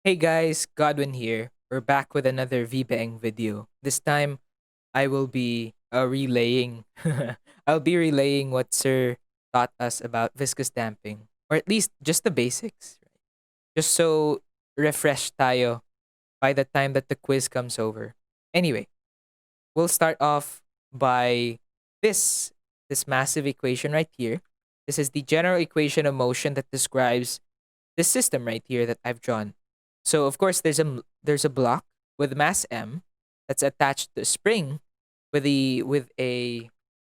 Hey guys, Godwin here. We're back with another VIBEENG video. This time, I will be relaying. I'll be relaying what Sir taught us about viscous damping, or at least just the basics, just so refreshed tayo by the time that the quiz comes over. Anyway, we'll start off by this this massive equation right here. This is the general equation of motion that describes this system right here that I've drawn. So of course there's a block with mass m that's attached to a spring with a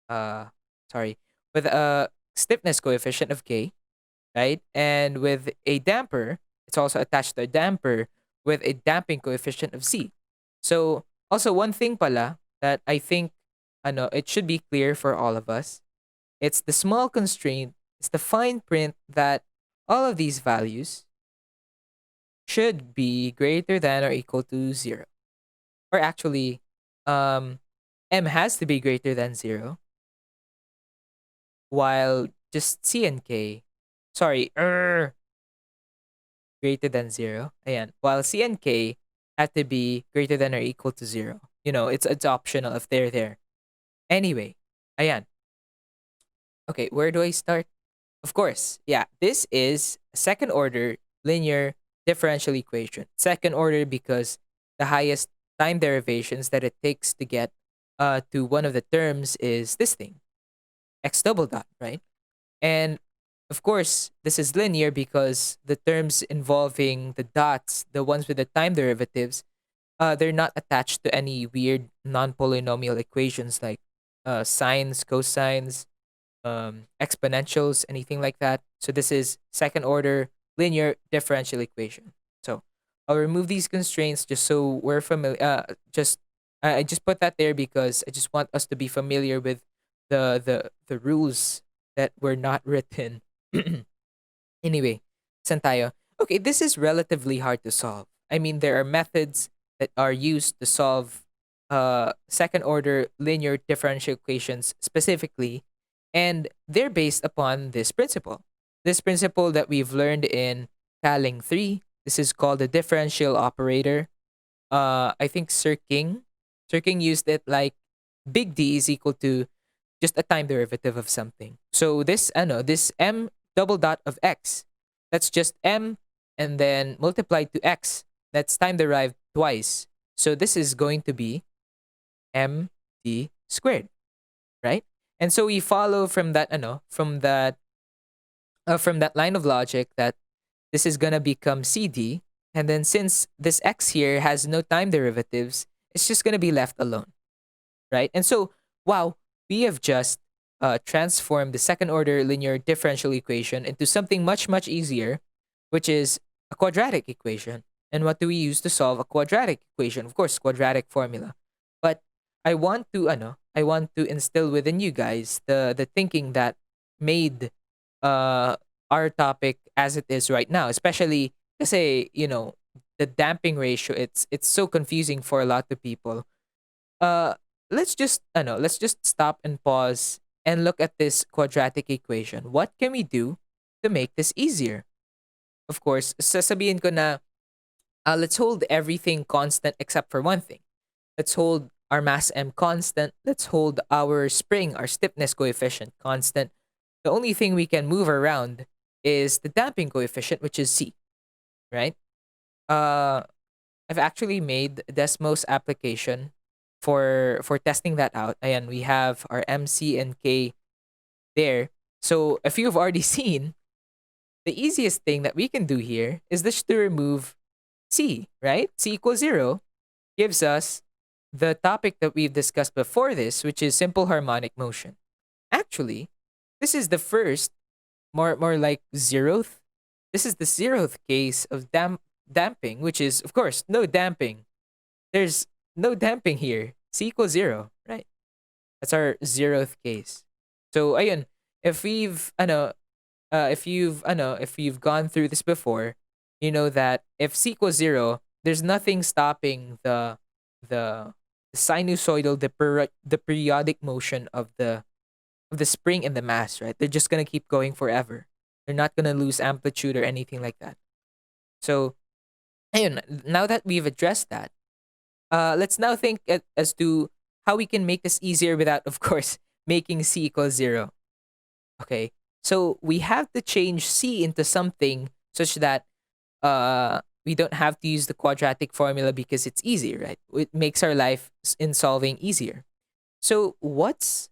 uh sorry with a stiffness coefficient of k, right? And with a damper, it's also attached to a damper with a damping coefficient of c. So also one thing pala that I think it should be clear for all of us. It's the small constraint, it's the fine print that all of these values should be greater than or equal to 0. Or actually, um, m has to be greater than 0, while just c and k, sorry, greater than 0. Ayan. While c and k have to be greater than or equal to 0. It's optional if they're there. Anyway, ayan. Okay, where do I start? Of course, yeah, this is a second order linear differential equation. Second order because the highest time derivations that it takes to get to one of the terms is this thing, x double dot, right? And of course, this is linear because the terms involving the dots, the ones with the time derivatives, they're not attached to any weird non-polynomial equations like sines, cosines, exponentials, anything like that. So this is second order linear differential equation. So I'll remove these constraints just so we're familiar. I just put that there because I just want us to be familiar with the rules that were not written. Anyway, saan tayo? Okay, this is relatively hard to solve. I mean, there are methods that are used to solve second order linear differential equations specifically, and they're based upon this principle. This principle that we've learned in Caling 3. This is called the differential operator. I think Sir King used it like big D is equal to just a time derivative of something. So this m double dot of x, that's just m and then multiplied to x. That's time derived twice. So this is going to be md squared, right? And so we follow from that from that line of logic that this is gonna become CD, and then since this x here has no time derivatives, it's just gonna be left alone, right? And so, wow, we have just transformed the second order linear differential equation into something much, much easier, which is a quadratic equation. And what do we use to solve a quadratic equation? Of course, quadratic formula. But I want to instill within you guys the thinking that made uh our topic as it is right now, especially say, the damping ratio, it's so confusing for a lot of people. uh let's just stop and pause and look at this quadratic equation. What can we do to make this easier? Of course, sasabihin ko na, let's hold everything constant except for one thing. Let's hold our mass m constant. Let's hold our spring, our stiffness coefficient constant. The only thing we can move around is the damping coefficient, which is c, right? uh I've actually made Desmos application for testing that out. And we have our MC and K there. So if you've already seen, the easiest thing that we can do here is just to remove C, right? C equals 0 gives us the topic that we've discussed before this, which is simple harmonic motion. Actually, this is the first, more like zeroth. This is the zeroth case of damping, which is, of course, no damping. There's no damping here. C equals 0, right? That's our zeroth case. So ayun, if we've if you've gone through this before, you know that if C equals 0, there's nothing stopping the sinusoidal, the periodic motion of the spring and the mass, right? They're just gonna keep going forever. They're not gonna lose amplitude or anything like that. So Ayun, now that we've addressed that, let's now think as to how we can make this easier without, of course, making c equals 0. Okay. So we have to change c into something such that we don't have to use the quadratic formula because it's easy, right? It makes our life in solving easier. So what's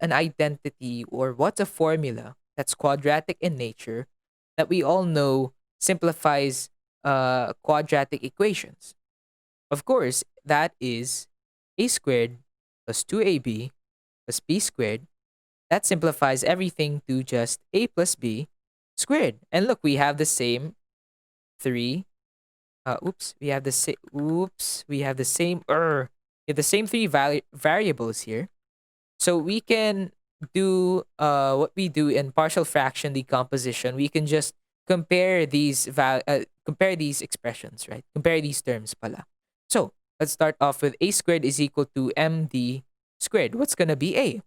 an identity or what's a formula that's quadratic in nature that we all know simplifies quadratic equations? Of course, that is a squared plus 2ab plus b squared. That simplifies everything to just a plus b squared. And look, we have the same three. We have the same. Oops, we have the same. We have the same three variables here. So we can do what we do in partial fraction decomposition. We can just compare these expressions, right? Compare these terms, pala. So let's start off with a squared is equal to md squared. What's gonna be a?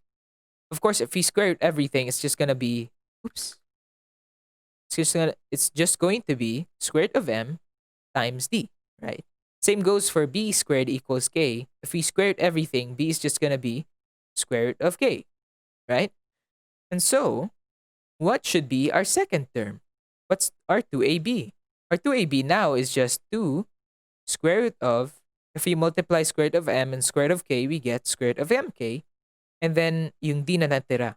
Of course, if we square everything, it's just gonna be oops. It's just going to be square root of m times d, right? Same goes for b squared equals k. If we square everything, b is just gonna be square root of k, right? And so, what should be our second term? What's our 2ab? Our 2ab now is just 2 square root of, if we multiply square root of m and square root of k, we get square root of mk, and then yung d na natira.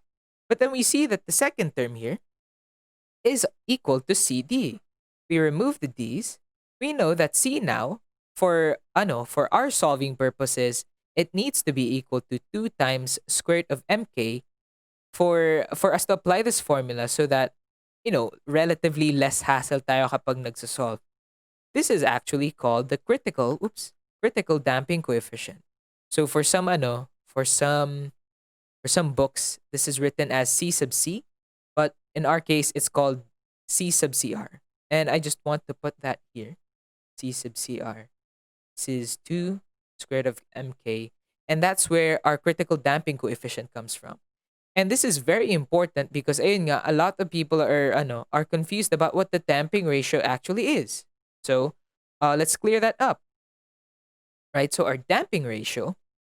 But then we see that the second term here is equal to cd. We remove the d's. We know that c now, for our solving purposes, it needs to be equal to 2 times square root of mk for us to apply this formula so that, relatively less hassle tayo kapag nagsasolve. This is actually called the critical damping coefficient. So for some books, this is written as C sub C, but in our case, it's called C sub CR. And I just want to put that here, C sub CR. This is 2 square root of MK, and that's where our critical damping coefficient comes from. And this is very important because ayun nga, a lot of people are confused about what the damping ratio actually is. So, let's clear that up. Right? So our damping ratio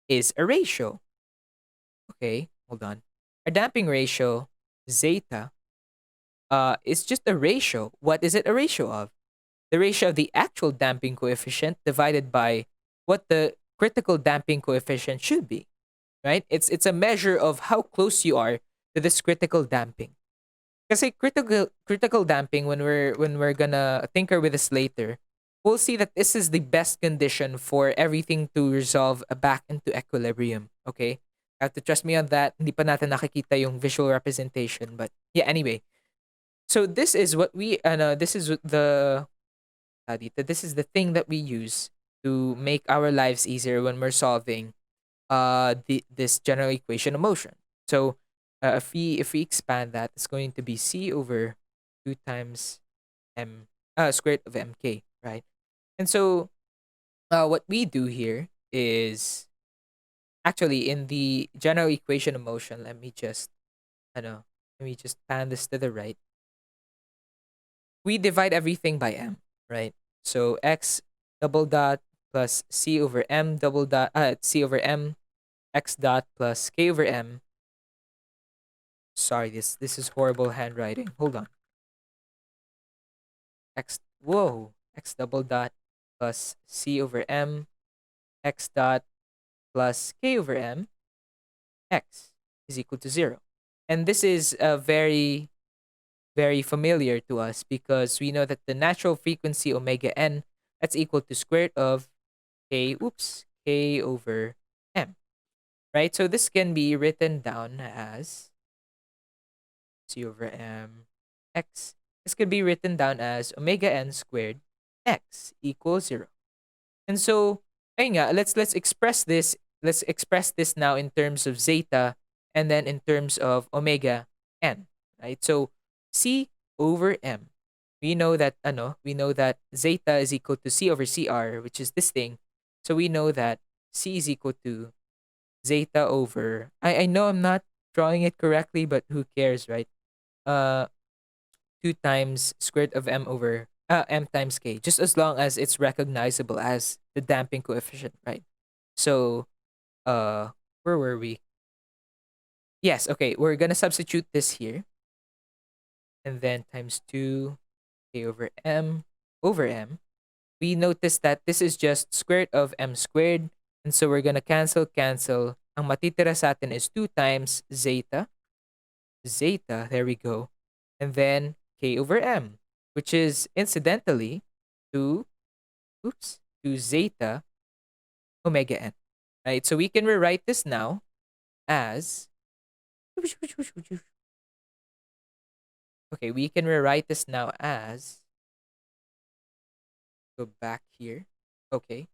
is a ratio. Okay, hold on. Our damping ratio, zeta, is just a ratio. What is it a ratio of? The ratio of the actual damping coefficient divided by what the critical damping coefficient should be. Right? It's a measure of how close you are to this critical damping. Kasi critical damping, when we're gonna tinker with this later, we'll see that this is the best condition for everything to resolve back into equilibrium. Okay? You have to trust me on that. Hindi pa natin nakikita yung visual representation, but yeah. Anyway, so this is what we this is this is the thing that we use to make our lives easier when we're solving this general equation of motion. So if we expand that, it's going to be c over 2 times m square root of mk, right? And so what we do here is actually in the general equation of motion. Let me just pan this to the right. We divide everything by m, right? So x double dot plus c over m double dot c over m x dot plus k over m. Sorry, this is horrible handwriting. Hold on. X double dot plus c over m x dot plus k over m x is equal to 0. And this is very, very familiar to us because we know that the natural frequency omega n, that's equal to square root of k over m, right? So this can be written down as c over m x. This could be written down as omega n squared x equals 0. And so, ayun nga, let's express this. Let's express this now in terms of zeta and then in terms of omega n, right? So c over m. We know that zeta is equal to c over cr, which is this thing. So we know that c is equal to zeta over. I know I'm not drawing it correctly, but who cares, right? 2 times square root of m over M times K, just as long as it's recognizable as the damping coefficient, right? So, uh, where were we? Yes, okay, we're gonna substitute this here, and then times 2 K over M. We notice that this is just square root of M squared, and so we're gonna cancel. Ang matitira sa atin is 2 times zeta, there we go, and then K over M, which is incidentally 2, oops, 2 zeta omega n, right? So we can rewrite this now as, okay, we can rewrite this now as, go back here, okay.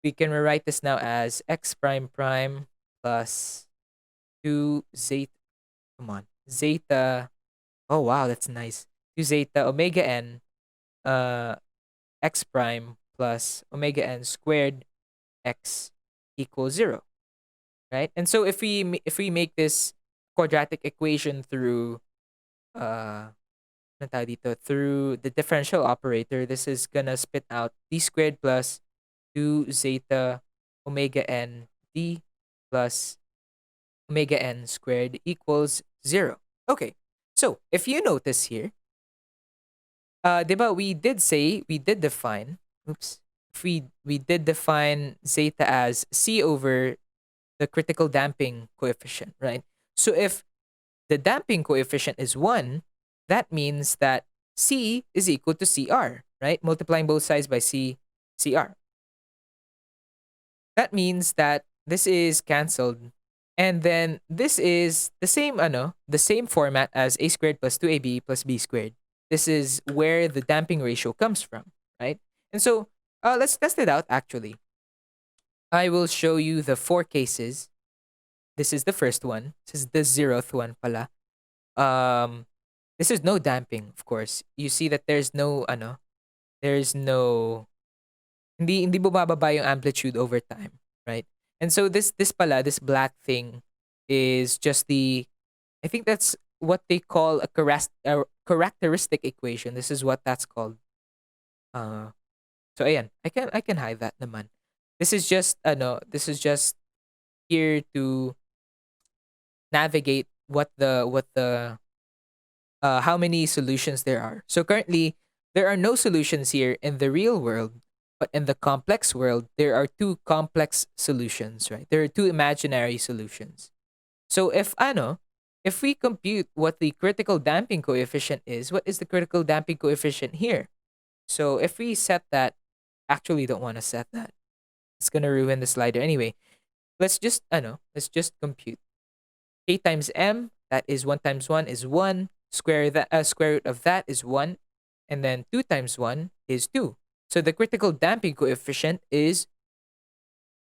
We can rewrite this now as x prime prime plus 2 zeta, come on, zeta, oh wow, that's nice. 2 zeta omega n, uh, x prime plus omega n squared x equals 0, right? And so if we make this quadratic equation through ano tawag dito, through the differential operator, this is gonna spit out d squared plus 2 zeta omega n d plus omega n squared equals 0. Okay, so if you notice here, diba we did define, oops, we did define zeta as c over the critical damping coefficient, right? So if the damping coefficient is 1, that means that C is equal to CR, right? Multiplying both sides by CR. That means that this is cancelled. And then this is the same format as a squared plus 2ab plus b squared. This is where the damping ratio comes from, right? And so let's test it out actually. I will show you the 4 cases. This is the first one. This is the 0th one pala. This is no damping, of course. You see that there's no hindi bumababa yung amplitude over time, right? And so this black thing is just I think that's what they call a characteristic equation. This is what that's called. So ayan, I can hide that naman. This is just here to navigate what the how many solutions there are. So currently, there are no solutions here in the real world, but in the complex world, there are 2 complex solutions, right? There are 2 imaginary solutions. So if we compute what the critical damping coefficient is, what is the critical damping coefficient here? So if we set that, actually don't want to set that. It's gonna ruin the slider anyway. Let's just compute. K times M, that is 1 times 1 is 1. Square root of that is 1. And then 2 times 1 is 2. So the critical damping coefficient is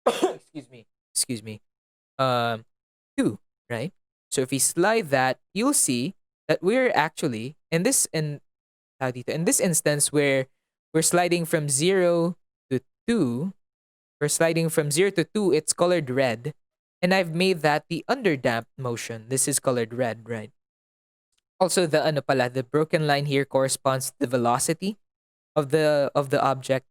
excuse me, 2, right? So if we slide that, you'll see that we're actually in this instance where we're sliding from 0 to 2, we're sliding from 0 to 2, it's colored red. And I've made that the underdamped motion. This is colored red, right? Also, the broken line here corresponds to the velocity of the object.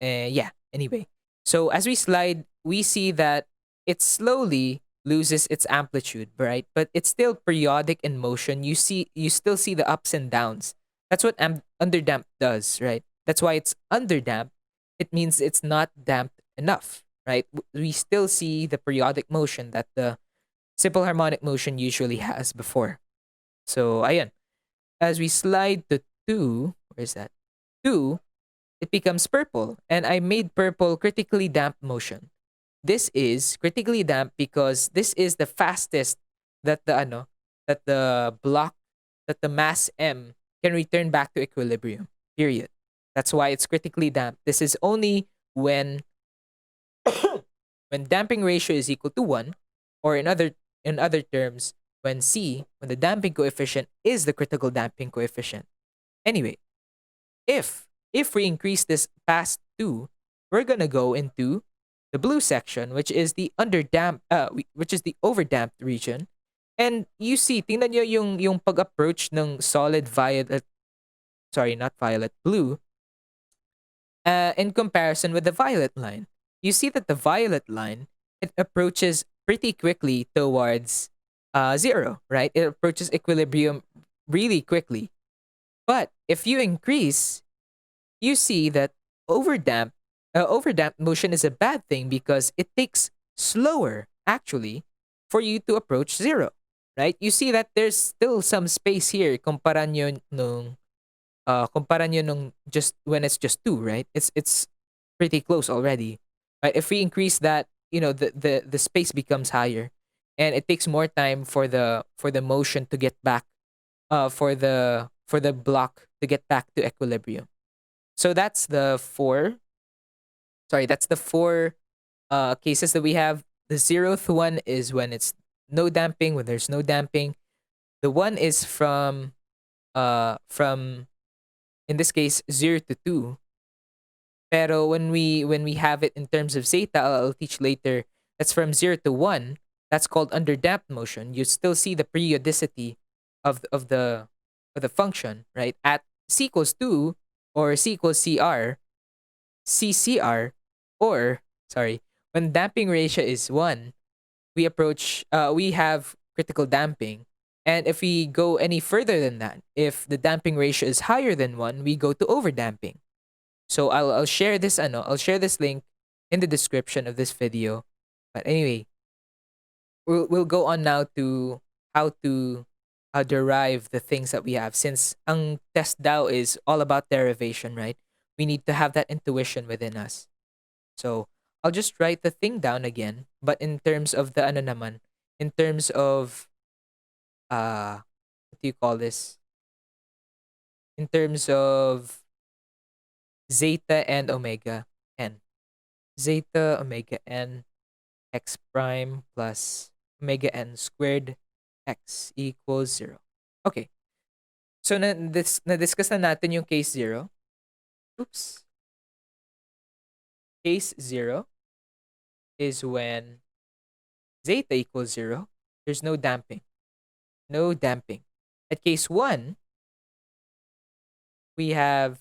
Yeah, anyway. So as we slide, we see that it slowly loses its amplitude, right? But it's still periodic in motion. You still see the ups and downs. That's what underdamped does, right? That's why it's underdamped. It means it's not damped enough, right? We still see the periodic motion that the simple harmonic motion usually has before. So, ayan. As we slide to 2, where is that? 2, it becomes purple. And I made purple critically damped motion. This is critically damped because this is the fastest that the mass M can return back to equilibrium. Period. That's why it's critically damped. This is only when when damping ratio is equal to 1, or in other terms, when the damping coefficient is the critical damping coefficient. Anyway, if we increase this past 2, we're gonna go into the blue section, which is the which is the overdamped region. And you see, tingnan nyo yung pag-approach ng solid violet sorry, not violet, blue, in comparison with the violet line. You see that the violet line, it approaches pretty quickly towards zero, right? It approaches equilibrium really quickly. But if you increase, you see that overdamped, overdamped motion is a bad thing because it takes slower, actually, for you to approach zero, right? You see that there's still some space here kumpara nyo nung just when it's just two, right? It's pretty close already. Right? If we increase that, the space becomes higher, and it takes more time for the motion to get back, for the block to get back to equilibrium. So that's the four. Sorry, that's the four cases that we have. The zeroth one is when it's no damping, when there's no damping. The one is from in this case 0 to 2. Pero when we have it in terms of zeta, I'll teach later, that's from 0 to 1. That's called underdamped motion. You still see the periodicity of the function, right? At c equals 2 or c equals CCR, or sorry, when damping ratio is 1, we have critical damping. And if we go any further than that, if the damping ratio is higher than 1, we go to overdamping. So I'll share this I'll share this link in the description of this video. But anyway, we'll go on now to how to derive the things that we have, since ang test daw is all about derivation, right? We need to have that intuition within us. So I'll just write the thing down again, but in terms of the ano naman, in terms of what do you call this? In terms of zeta and omega n. Zeta omega n x prime plus omega n squared x equals 0. Okay. So na-discuss na natin yung case 0. Oops. Case 0 is when zeta equals 0. There's no damping. No damping. At case 1, we have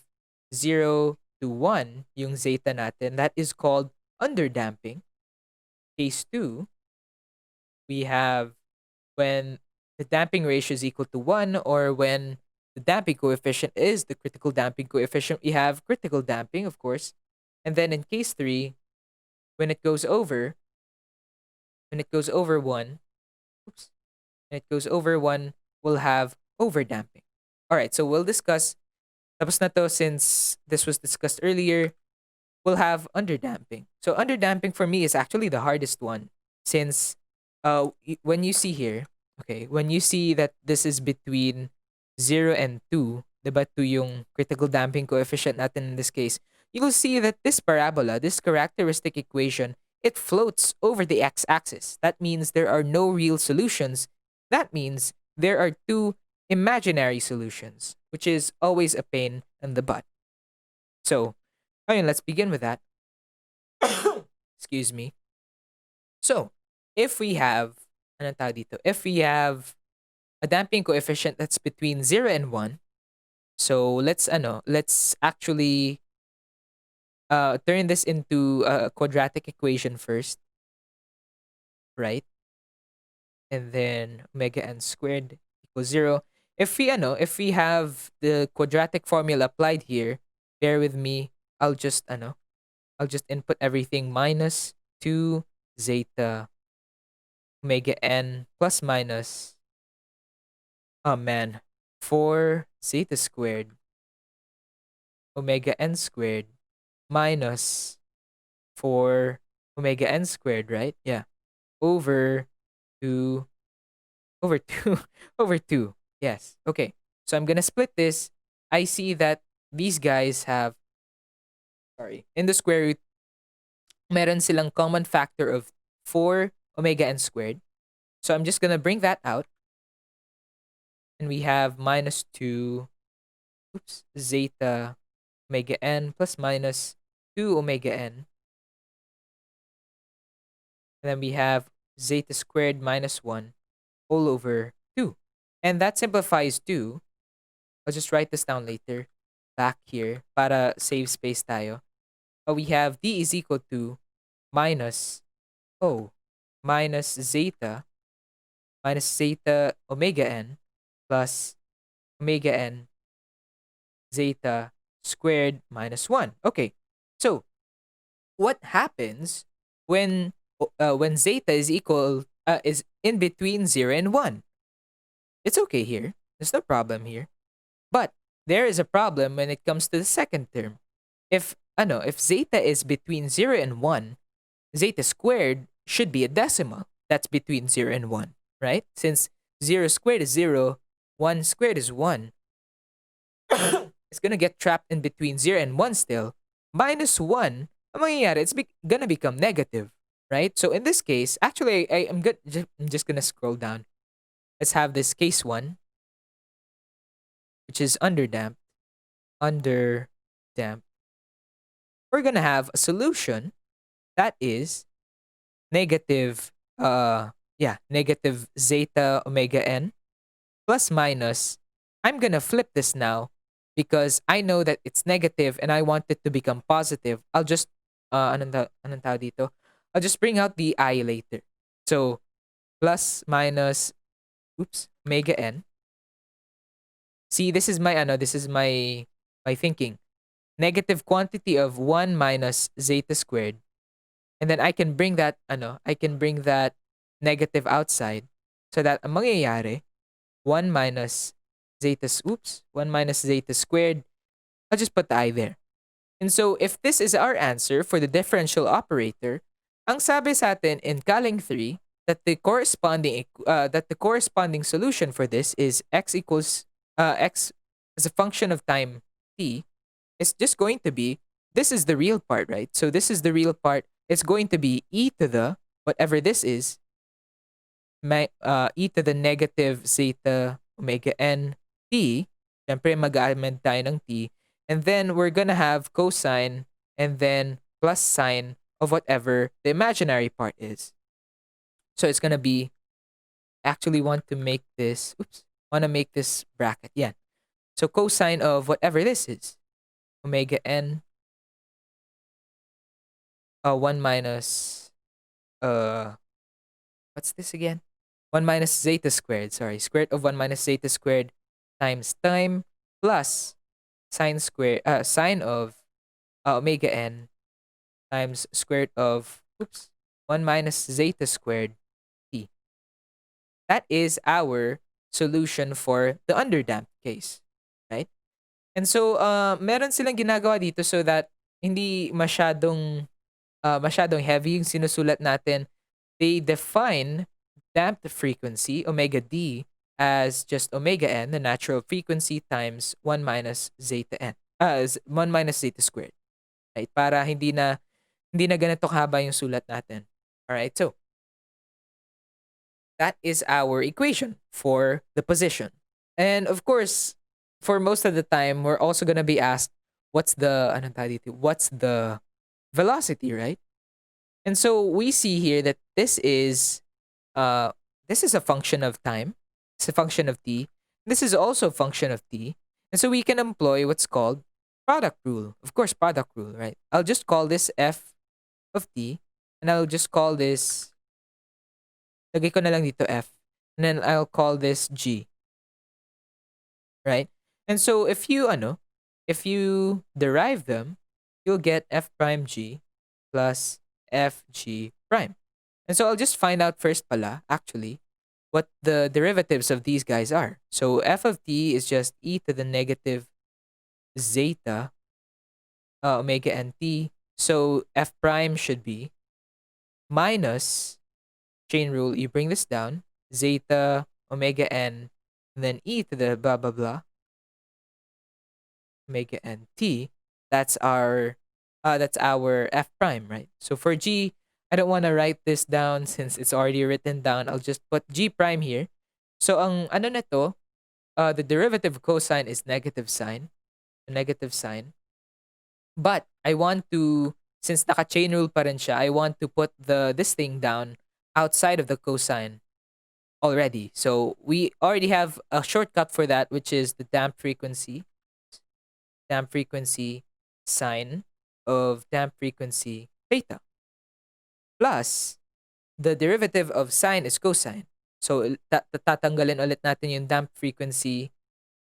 0 to 1 yung zeta natin. That is called underdamping. Case 2, we have when the damping ratio is equal to 1, or when the damping coefficient is the critical damping coefficient, we have critical damping, of course. And then in case 3, when it goes over 1, oops, when it goes over 1, we'll have overdamping. All right, so we'll discuss, tapos na to since this was discussed earlier, we'll have underdamping. So underdamping for me is actually the hardest one, since when you see here, okay, when you see that this is between 0 and 2, diba 2 yung critical damping coefficient natin in this case, you'll see that this parabola, this characteristic equation, it floats over the x-axis. That means there are no real solutions. That means there are two imaginary solutions, which is always a pain in the butt. So, ayun, let's begin with that. Excuse me. So, if we have, anong tawag dito? If we have a damping coefficient that's between 0 and 1, so let's actually turn this into a quadratic equation first, right? And then omega n squared equals 0. If we have the quadratic formula applied here, bear with me. I'll just input everything, minus 2 zeta omega n plus minus, oh man, 4 zeta squared omega n squared minus 4 omega n squared, right? Yeah. Over 2 over 2. Yes. Okay. So I'm gonna split this. I see that these guys have, in the square root, meron silang common factor of 4 omega n squared. So I'm just gonna bring that out. And we have minus 2, zeta omega n plus minus 2 omega n. And then we have zeta squared minus 1 all over 2. And that simplifies to, I'll just write this down later. back here para save space tayo. We have d is equal to minus minus zeta omega n plus omega n zeta squared minus 1. Okay. So, what happens when zeta is in between 0 and 1? It's okay here. There's no problem here. But there is a problem when it comes to the second term. If zeta is between 0 and 1, zeta squared should be a decimal. That's between 0 and 1, right? Since 0 squared is 0, 1 squared is 1. It's gonna get trapped in between 0 and 1 still. Minus 1, ang mangyayari, gonna become negative, right? So in this case, actually, I'm just gonna scroll down. Let's have this case 1, which is underdamped. Underdamped. We're gonna have a solution that is negative zeta omega n plus minus. I'm gonna flip this now because I know that it's negative and I want it to become positive. I'll just anong tawag dito? I'll just bring out the I later. So plus minus omega n. See, this is my thinking. Negative quantity of 1 minus zeta squared. And then I can bring that negative outside so that ang mangyayari 1 minus zeta squared. I'll just put the I there. And so if this is our answer for the differential operator, ang sabi sa atin in Caling 3 that the corresponding solution for this is x equals x as a function of time t is just going to be, this is the real part, right? So this is the real part. It's going to be e to the whatever this is, e to the negative zeta omega n t. Siyempre mag-amend tayo ng t. And then we're gonna have cosine and then plus sine of whatever the imaginary part is. So it's gonna be, actually want to make this bracket. Yeah. So cosine of whatever this is, omega n 1 minus what's this again? 1 minus zeta squared. Sorry, square root of 1 minus zeta squared times time plus sine of omega n times square root of 1 minus zeta squared t. That is our solution for the underdamped case, right? And so meron silang ginagawa dito so that hindi masyadong heavy yung sinusulat natin. They define damped frequency, omega d, as just omega n, the natural frequency, times 1 minus zeta n. 1 minus zeta squared. Right? Para hindi na ganito kahaba yung sulat natin. Alright, so that is our equation for the position. And of course, for most of the time, we're also gonna be asked, what's the velocity, right? And so we see here that this is a function of time. It's a function of t. This is also a function of t. And so we can employ what's called product rule. Of course, product rule, right? I'll just call this f of t, and I'll just call this, lagay ko na lang dito f, and then I'll call this g. Right? And so if you derive them, you'll get f prime g plus f g prime. And so I'll just find out first pala, actually, what the derivatives of these guys are. So f of t is just e to the negative zeta omega n t. So f prime should be minus, chain rule, you bring this down, zeta omega n, and then e to the blah blah blah omega n t. That's our f prime, right? So for g, I don't want to write this down since it's already written down. I'll just put g prime here. So ang nito, the derivative of cosine is negative sign. But I want to, since naka-chain rule pa rin siya, I want to put this thing down outside of the cosine already. So we already have a shortcut for that, which is the damped frequency. damp frequency sine of damp frequency theta. Plus, the derivative of sine is cosine. So, tatanggalin ulit natin yung damp frequency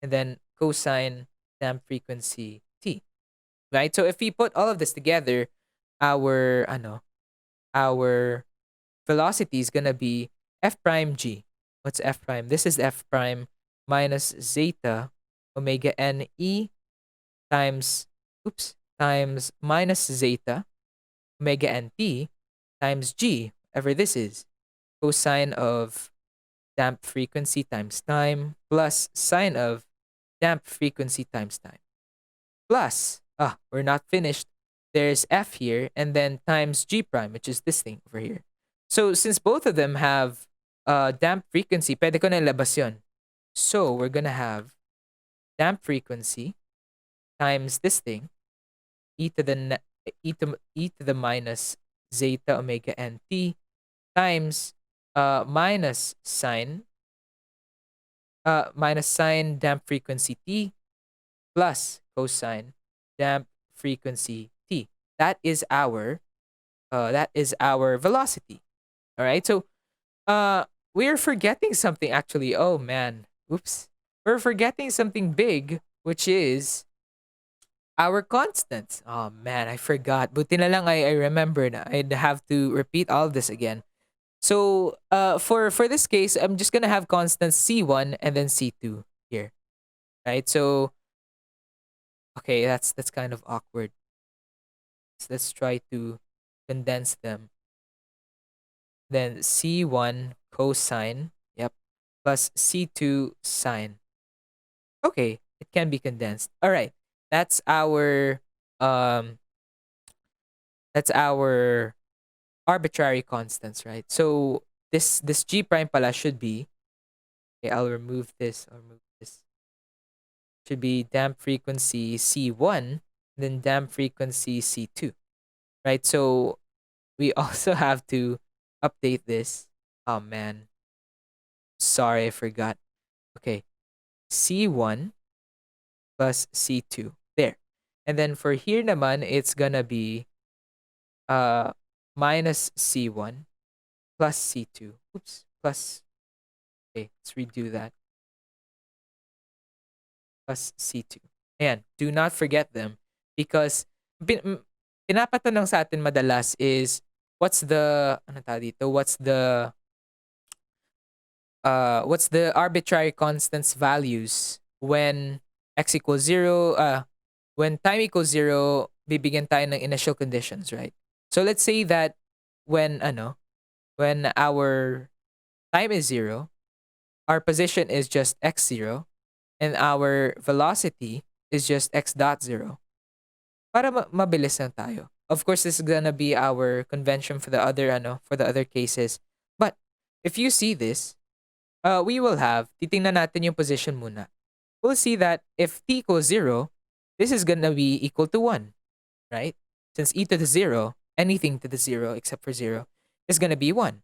and then cosine damp frequency t. Right? So, if we put all of this together, our velocity is gonna be f prime g. What's f prime? This is f prime minus zeta omega n e times times minus zeta omega n t times g, whatever this is, cosine of damp frequency times time plus sine of damp frequency times time. Plus, we're not finished. There's f here and then times g prime, which is this thing over here. So since both of them have damp frequency, pwede ko na ilabas yun. So we're gonna have damp frequency times this thing, e to the minus zeta omega n t times minus sine damp frequency t plus cosine damp frequency t. That is our velocity. All right. So we're forgetting something actually. Oh man. Oops. We're forgetting something big, which is our constants. Oh man, I forgot. Buti na lang I remembered. I'd have to repeat all of this again. So for this case, I'm just gonna have constants C1 and then C2 here. Right? So okay, that's kind of awkward. So let's try to condense them. Then C1 cosine, yep, plus C2 sine. Okay, it can be condensed. All right. That's our um arbitrary constants, right? So this G prime pala should be, okay, I'll remove this. Should be damp frequency C1, then damp frequency C2. Right? So we also have to update this. Oh man. Sorry, I forgot. Okay. C1 plus C2. There. And then for here naman, it's gonna be minus C1 plus C2. Oops. Plus. Okay, let's redo that. Plus C2. And do not forget them because pinapatanong sa atin madalas is what's the arbitrary constants values when x equals 0, when time equals 0, bibigyan tayo ng initial conditions, right? So let's say that when our time is 0, our position is just x0 and our velocity is just x dot 0. Para mabilis lang tayo. Of course, this is gonna be our convention for the other cases. But if you see this, we will have, titingnan natin yung position muna. We'll see that if t equals 0, this is gonna be equal to 1, right? Since e to the 0, anything to the 0 except for 0, is gonna be 1.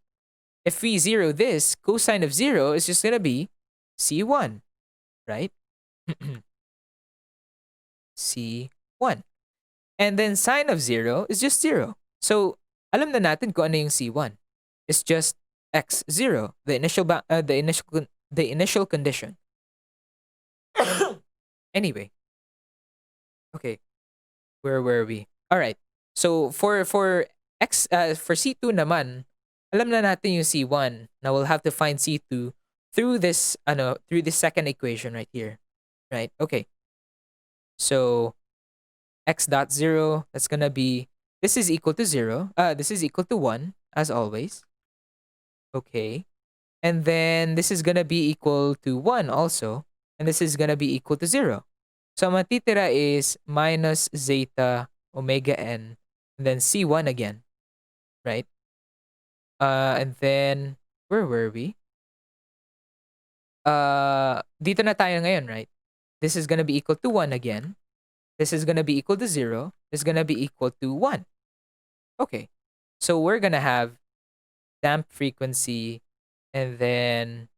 If we zero this, cosine of 0 is just gonna be c1, right? c1. And then sine of 0 is just 0. So, alam na natin kung ano yung c1. It's just x0, the initial condition. Anyway. Okay. Where were we? All right. So for C2 naman, alam na natin yung C1. Now we'll have to find C2 through this second equation right here. Right? Okay. So x dot 0, that's gonna be, this is equal to 0. This is equal to 1, as always. Okay. And then this is gonna be equal to 1 also. And this is gonna be equal to 0. So matitira is minus zeta omega n, and then C1 again. Right? And then, where were we? Dito na tayo ngayon, right? This is gonna be equal to 1 again. This is gonna be equal to 0. This is gonna be equal to 1. Okay. So we're gonna have damp frequency, and then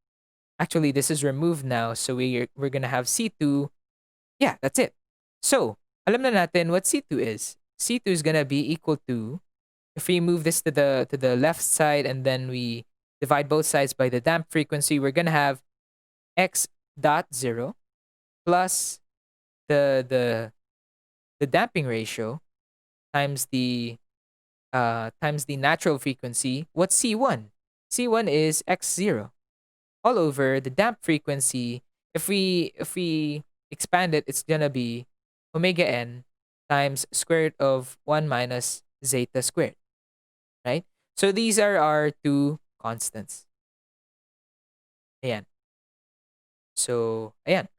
actually this is removed now. So we're gonna have C2. Yeah, that's it. So, alam na natin what C2 is. C2 is gonna be equal to, if we move this to the left side and then we divide both sides by the damp frequency, we're gonna have x dot 0 plus the the damping ratio times the natural frequency. What's C1? C1 is x0 all over the damp frequency. If we expand it, it's gonna be omega n times square root of 1 minus zeta squared, right? So these are our two constants. Ayan. So, ayan.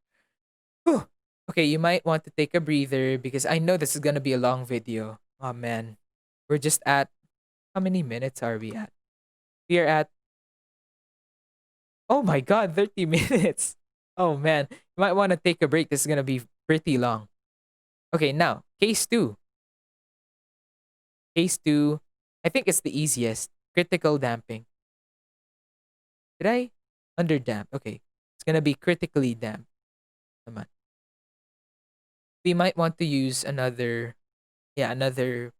Whew. Okay, you might want to take a breather because I know this is gonna be a long video. Oh man. We're just at, how many minutes are we at? We are at, oh my god, 30 minutes. Oh man. You might want to take a break. This is gonna be pretty long. Okay, now, case 2. Case 2, I think it's the easiest. Critical damping. Did I underdamp? Okay. It's gonna be critically damped. Naman. We might want to use another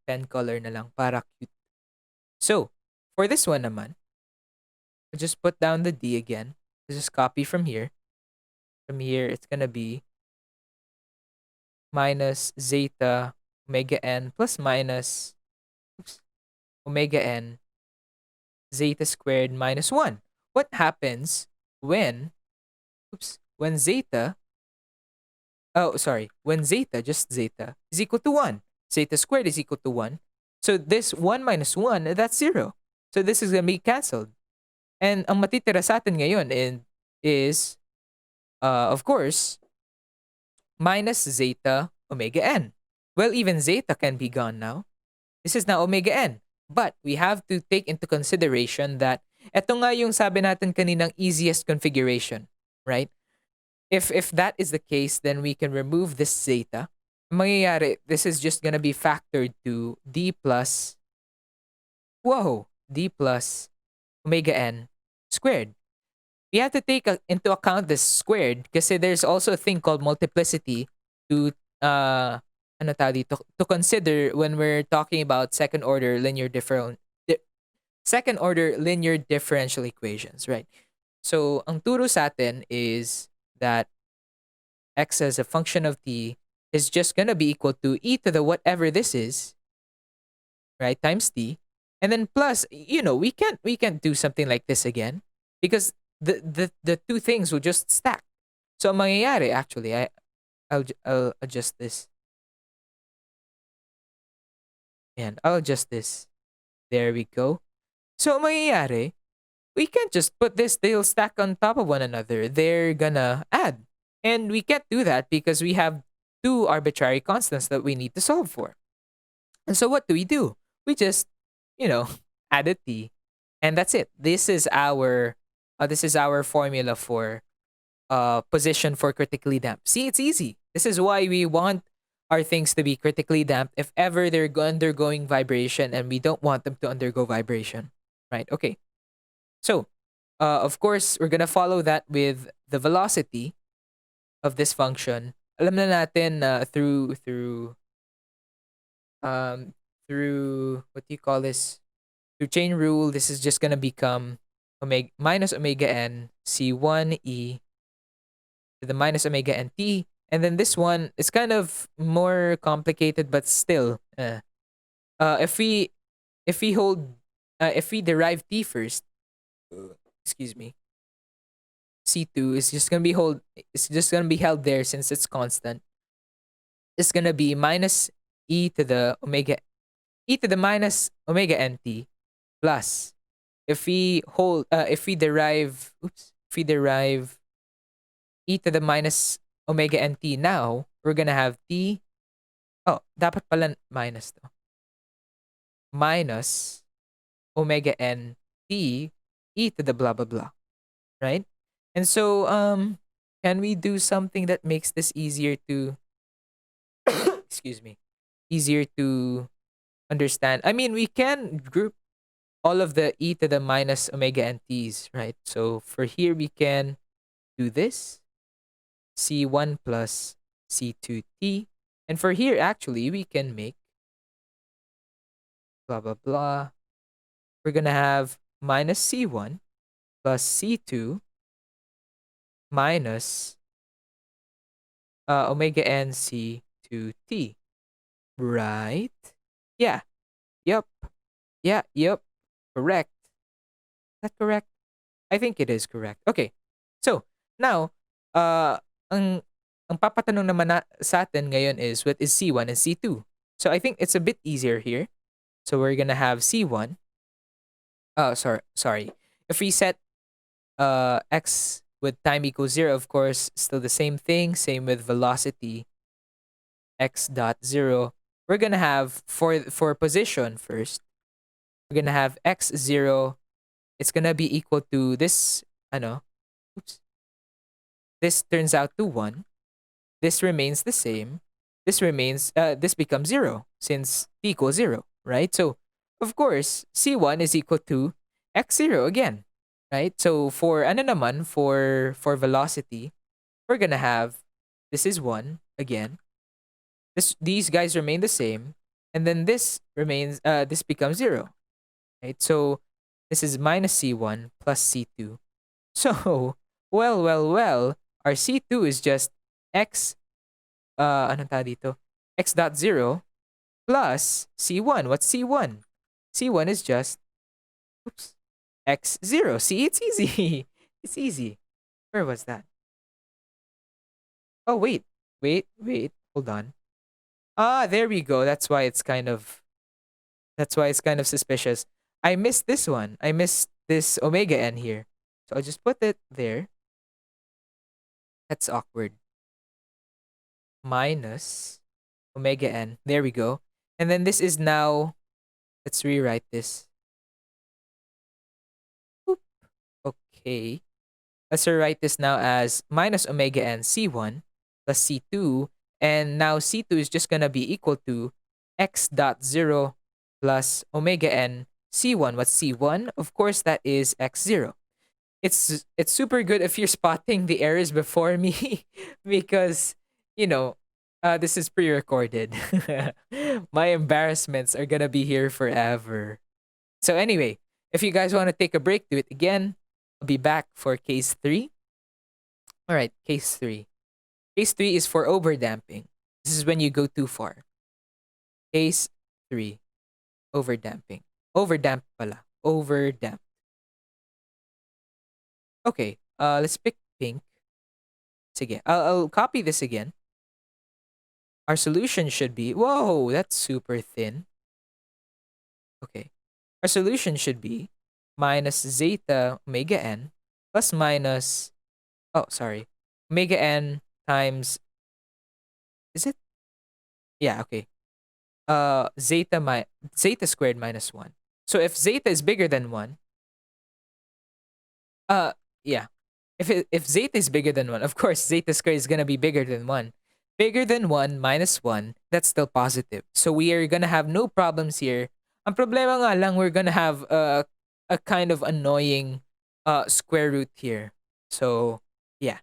pen color na lang para cute. So, for this one naman, I'll just put down the D again. Just copy from here. From here, it's gonna be minus zeta omega n plus minus omega n zeta squared minus 1. What happens when, when zeta, when zeta, just zeta, is equal to 1? Zeta squared is equal to 1. So this 1 minus 1, that's 0. So this is gonna be cancelled. And ang matitira sa atin ngayon is, of course, minus zeta omega n. Well, even zeta can be gone now. This is now omega n. But we have to take into consideration that ito nga yung sabi natin kaninang easiest configuration, right? If that is the case, then we can remove this zeta. Ang mangyayari, this is just gonna be factored to d plus omega n squared. We have to take into account this squared because there's also a thing called multiplicity to to consider when we're talking about second order linear differential equations, right? So ang turo sa atin is that x as a function of t is just gonna be equal to e to the whatever this is, right, times t, and then plus, we can't do something like this again because the two things will just stack. So ang mangyayari, actually, I'll adjust this. And I'll adjust this. There we go. So ang mangyayari, we can't just put this, they'll stack on top of one another. They're gonna add. And we can't do that because we have two arbitrary constants that we need to solve for. And so what do? We just, add a t, and that's it. This is our formula for position for critically damped. See, it's easy. This is why we want our things to be critically damped if ever they're undergoing vibration and we don't want them to undergo vibration, right? Okay. So, of course, we're gonna follow that with the velocity of this function. Alam na natin through what do you call this? Through chain rule, this is just gonna become minus omega n c1 e to the minus omega n t, and then this one is kind of more complicated, but still, if we derive t first, excuse me, c2 is just gonna be held there since it's constant. It's gonna be minus e to the minus omega nt plus, if we derive e to the minus omega nt now, we're gonna have t, dapat pala minus to, minus omega n t e to the blah blah blah, right? And so can we do something that makes this easier to excuse me, easier to understand? I mean, we can group all of the e to the minus omega n t's, right? So for here we can do this, c1 plus c2t And for here, actually, we can make blah, blah, blah. We're going to have minus C1 plus C2 minus omega n C2T. Right? Yeah. Yep. Yeah. Yep. Correct. Is that correct? I think it is correct. Okay. So, now, ang papatanong naman sa atin ngayon is what is C1 and C2? So, I think it's a bit easier here. So, we're gonna have C1. Oh, sorry. If we set x with time equals 0, of course, still the same thing. Same with velocity x dot 0. We're gonna have for position first. We're gonna have x0. It's gonna be equal to this. Oops. This turns out to 1. This remains the same. This becomes 0 since t equals 0, right? So, of course, C1 is equal to x0 again, right? So, for ano naman, for velocity, we're gonna have, this is 1 again. These guys remain the same. And then this becomes 0, right? So, this is minus C1 plus C2. So, well, our C2 is just x, anong tawag dito? X dot 0 plus C1. What's C1? C1 is just, oops, x0. See, it's easy. It's easy. Where was that? Oh, wait. Hold on. Ah, there we go. That's why it's kind of suspicious. I missed this one. I missed this omega n here. So I'll just put it there. That's awkward. Minus omega n. There we go. And then this is now, let's rewrite this. Oop. Okay. Let's rewrite this now as minus omega n C1 plus C2. And now C2 is just going to be equal to x dot 0 plus omega n C1. What's C1? Of course, that is x0. It's super good if you're spotting the errors before me because, this is pre-recorded. My embarrassments are going to be here forever. So anyway, if you guys want to take a break, do it again. I'll be back for case 3. All right, case 3. Case 3 is for overdamping. This is when you go too far. Case 3, overdamping. Overdamped pala. Overdamped. Okay, let's pick pink. Sige, I'll copy this again. Our solution should be, whoa, that's super thin. Okay, our solution should be minus zeta omega n plus minus, omega n times, is it? Yeah, okay. Zeta squared minus 1. So if zeta is bigger than 1, yeah. If zeta is bigger than 1, of course zeta squared is gonna be bigger than 1. Bigger than 1 minus 1, that's still positive. So we are gonna have no problems here. Ang problema nga lang, we're gonna have a kind of annoying square root here. So yeah,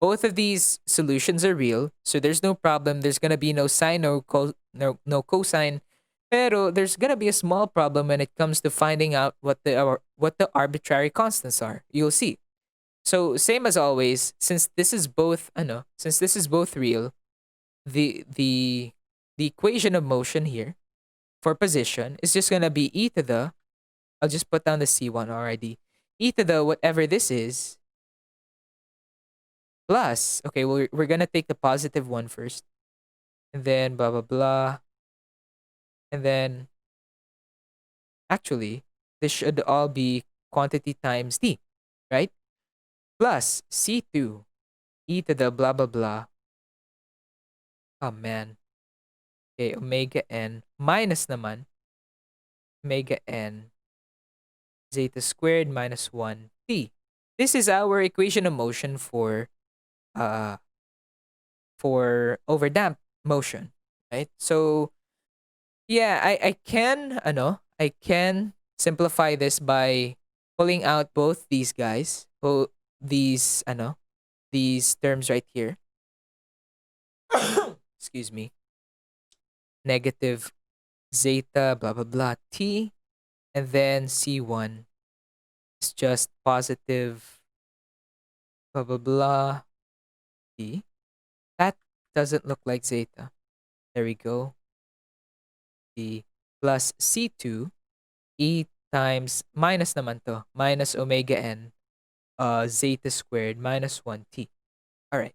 both of these solutions are real. So there's no problem. There's gonna be no sine or no cosine. Pero there's gonna be a small problem when it comes to finding out what the arbitrary constants are. You'll see. So same as always, since this is both real, the equation of motion here for position is just gonna be e to the, I'll just put down the C1 already, e to the whatever this is, plus, okay, we're gonna take the positive one first, and then blah blah blah, and then actually this should all be quantity times t, right? Plus C2 e to the blah blah blah. Oh man. Okay, omega n minus naman omega n zeta squared minus 1 t. This is our equation of motion for overdamped motion, right? So yeah, I can simplify this by pulling out both these guys, these terms right here. Excuse me. negative zeta, blah, blah, blah, t. And then C1 is just positive, blah, blah, blah, t. That doesn't look like zeta. There we go. T plus C2 e times minus naman to. Minus omega n zeta squared minus 1t. All right.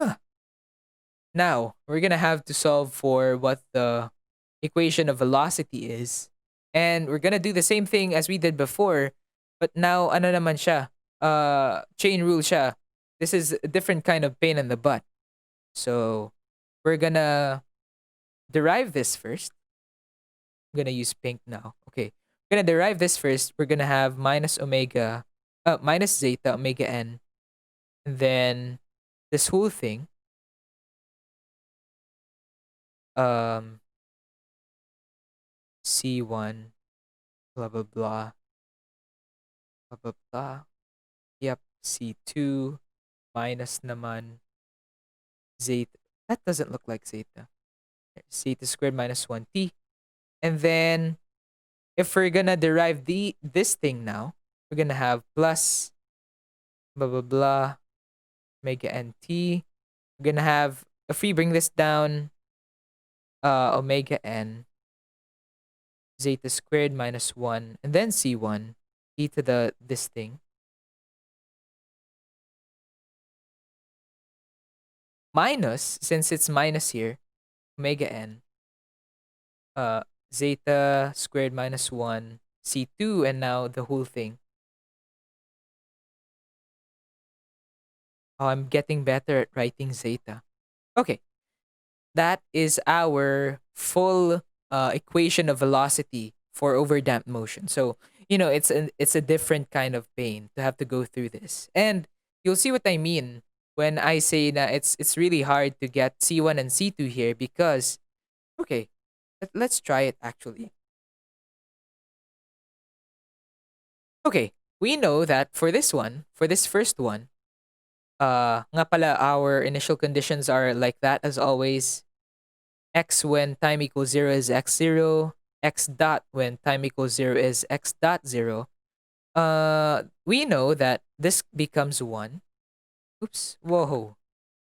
Huh. Now, we're going to have to solve for what the equation of velocity is. And we're going to do the same thing as we did before. But now, ano naman siya? Chain rule siya. This is a different kind of pain in the butt. So, we're going to derive this first. I'm going to use pink now. Okay. We're going to derive this first. We're going to have minus zeta omega n. And then this whole thing C1 blah blah blah blah blah blah. Yep, C2 minus naman zeta. That doesn't look like zeta. Zeta squared minus 1t. And then if we're gonna derive this thing now, we're gonna have plus blah blah blah omega nt. We're gonna have, if we bring this down, omega n zeta squared minus 1 and then c1 e to the this thing minus, since it's minus here, omega n zeta squared minus 1 c2 and now the whole thing. Oh, I'm getting better at writing zeta. Okay, that is our full equation of velocity for overdamped motion. So, it's a different kind of pain to have to go through this. And you'll see what I mean when I say that it's really hard to get C1 and C2 here because, okay, let's try it actually. Okay, we know that for this first one, nga pala, our initial conditions are like that as always. X when time equals 0 is x0. X dot when time equals 0 is x dot 0. We know that this becomes 1. Oops. Whoa.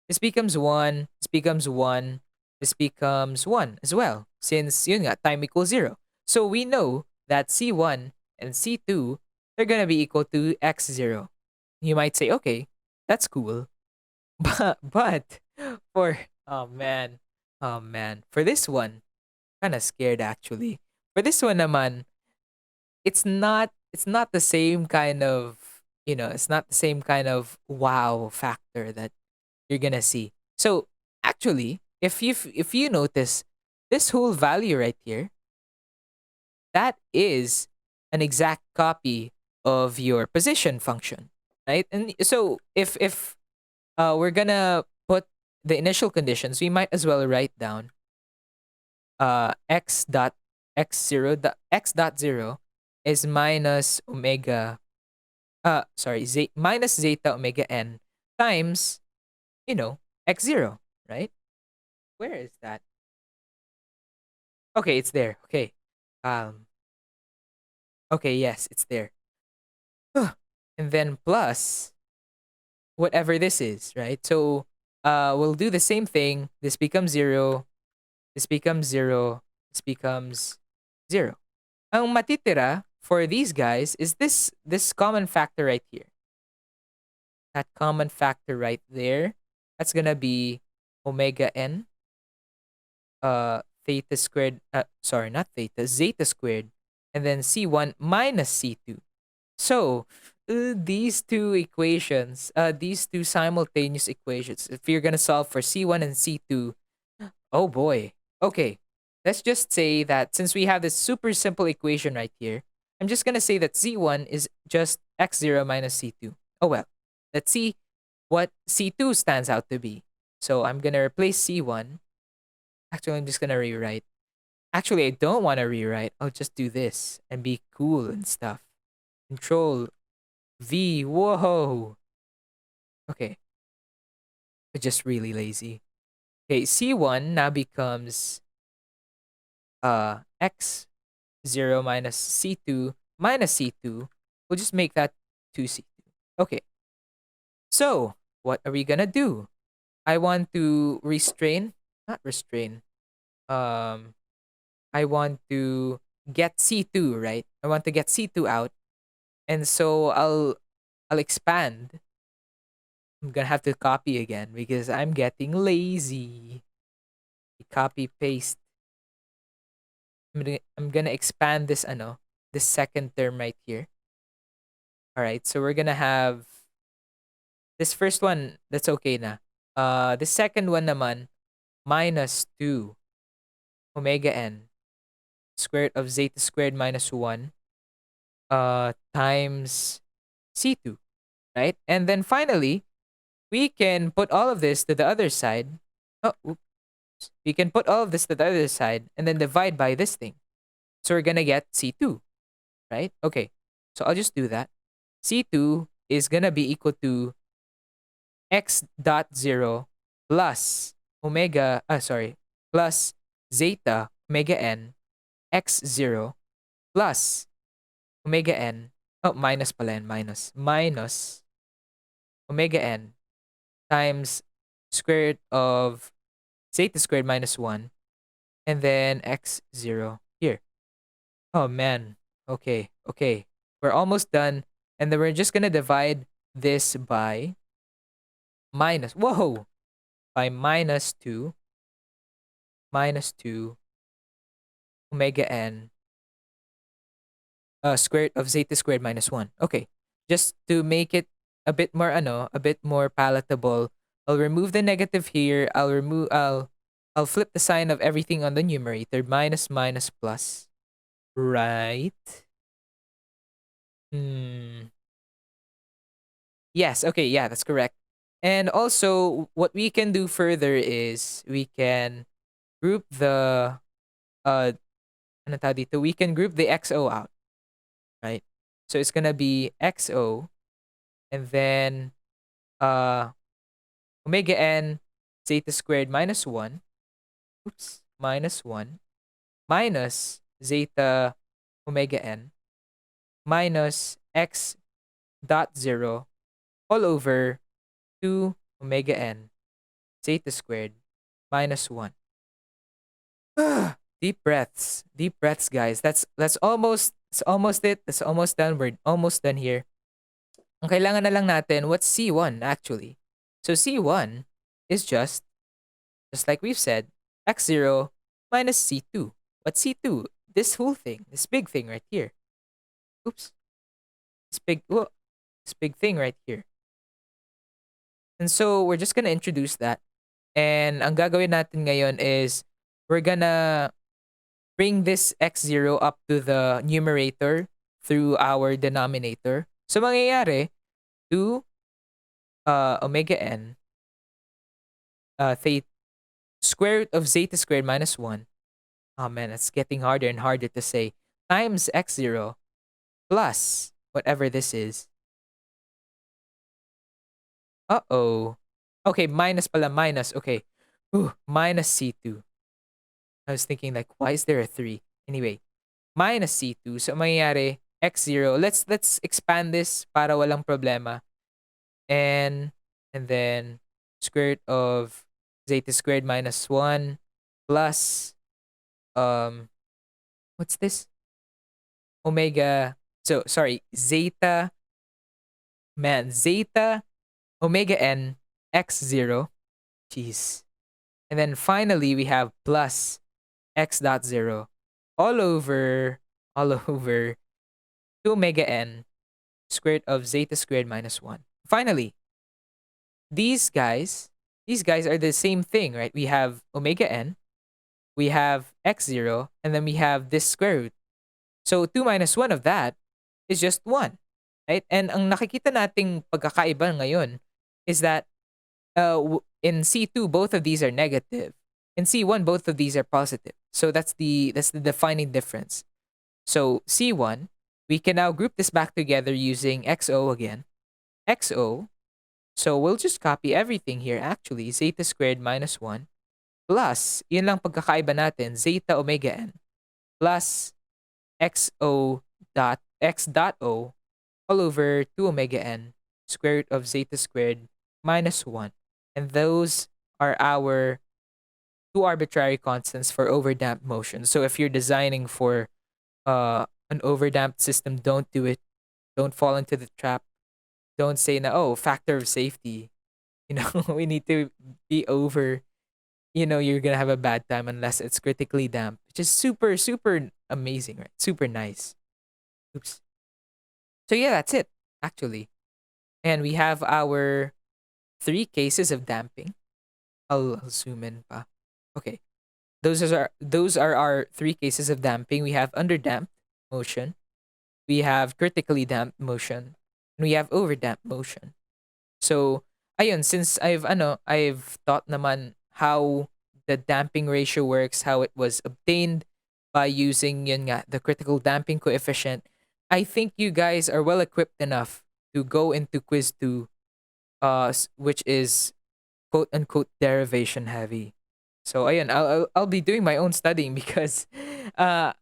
This becomes 1. This becomes 1. This becomes 1 as well. Since yun nga, time equals 0. So we know that C1 and C2, they're gonna be equal to x0. You might say, okay, that's cool. But for, for this one, kind of scared actually. For this one naman, it's not the same kind of, it's not the same kind of wow factor that you're gonna see. So actually, if you notice this whole value right here, that is an exact copy of your position function, right? And so if we're gonna put the initial conditions, we might as well write down x dot x dot 0 is minus omega minus zeta omega n times x0, right? Where is that? Okay, it's there. Okay. Okay, yes, it's there. And then plus whatever this is, right? So we'll do the same thing. This becomes 0. This becomes 0. This becomes 0. Ang matitira for these guys is this common factor right here. That common factor right there, that's gonna be omega n theta squared, sorry, not theta, zeta squared, and then C1 minus C2. So these two equations, these two simultaneous equations, if you're gonna solve for C1 and C2, oh boy. Okay, let's just say that since we have this super simple equation right here, I'm just gonna say that C1 is just x0 minus C2. Oh well, let's see what C2 stands out to be. So I'm gonna replace C1. Actually, I'm just gonna rewrite. Actually, I don't want to rewrite. I'll just do this and be cool and stuff. Control V. Whoa. Okay. I'm just really lazy. Okay, C1 now becomes x0 minus c2 minus c2. We'll just make that 2c2. Okay. So, what are we gonna do? I want to restrain, not restrain. Um, I want to get C2, right? I want to get C2 out. And so I'll expand. I'm gonna have to copy again because I'm getting lazy. Copy paste. I'm gonna expand this this second term right here. All right, so we're gonna have this first one. That's okay na. The second one naman minus 2 omega n square root of zeta squared minus 1 times c2, right? And then finally, we can put all of this to the other side. Oh, oops. We can put all of this to the other side and then divide by this thing. So we're gonna get C2, right? Okay, so I'll just do that. C2 is gonna be equal to x dot 0 plus plus zeta omega n x0 plus omega n, minus pala yan, minus omega n times square root of zeta squared minus 1 and then x0 here. Oh man. Okay, okay. We're almost done. And then we're just gonna divide this by by minus 2 omega n square root of zeta squared minus 1. Okay. Just to make it a bit more palatable, I'll remove the negative here. I'll flip the sign of everything on the numerator. Minus minus plus. Right. Yes, okay, yeah, that's correct. And also, what we can do further is we can group the we can group the XO out, right? So it's gonna be XO and then omega n zeta squared minus 1. Oops, minus 1 minus zeta omega n minus x dot 0 all over 2 omega n zeta squared minus 1. Deep breaths, guys. That's almost it. That's almost done. We're almost done here. Ang kailangan na lang natin, what's C1 actually? So C1 is just like we've said, x0 minus C2. What's C2? This whole thing, this big thing right here. Oops. This big thing right here. And so we're just gonna introduce that. And ang gagawin natin ngayon is we're gonna bring this x0 up to the numerator through our denominator. So mangyayari 2 omega n square root of zeta squared minus 1. Oh man, it's getting harder and harder to say. Times x0 plus whatever this is. Uh-oh. Okay, minus pala, minus. Okay. Minus C2. I was thinking like, why is there a 3? Anyway, minus C2. So, mangyayari, x0. Let's expand this para walang problema. And then square root of zeta squared minus 1 plus, what's this? Omega, zeta omega n x0. Jeez. And then finally, we have plus x dot 0 all over 2 omega n square root of zeta squared minus 1. Finally, these guys are the same thing, right? We have omega n, we have x0, and then we have this square root. So 2 minus 1 of that is just 1, right? And ang nakikita nating pagkakaiba ngayon is that in C2, both of these are negative. In C1, both of these are positive. So that's the defining difference. So C1, we can now group this back together using XO again. XO, so we'll just copy everything here actually. Zeta squared minus 1 plus, yun lang pagkakaiba natin, zeta omega n. plus xo dot x dot o all over 2 omega n square root of zeta squared minus 1. And those are our two arbitrary constants for overdamped motion. So if you're designing for an overdamped system, don't do it. Don't fall into the trap. Don't say na, oh, factor of safety. We need to be over. You're gonna have a bad time unless it's critically damp, which is super, super amazing, right? Super nice. Oops. So yeah, that's it, actually. And we have our three cases of damping. I'll zoom in pa. Okay. Those are our three cases of damping. We have underdamped motion, we have critically damped motion, and we have overdamped motion. So, ayun, since I've taught naman how the damping ratio works, how it was obtained by using yun nga, the critical damping coefficient, I think you guys are well equipped enough to go into quiz 2, which is quote unquote derivation heavy. So ayun, I'll be doing my own studying because uh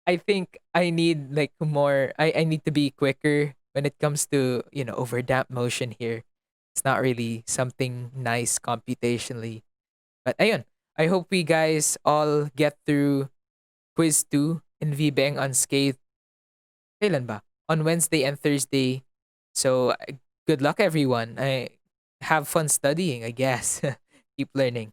I think I need like more I need to be quicker when it comes to, overdamp motion here. It's not really something nice computationally. But ayun, I hope we guys all get through quiz 2 in VBang unscathed. Kailan ba? On Wednesday and Thursday. So good luck everyone. I have fun studying, I guess. Keep learning.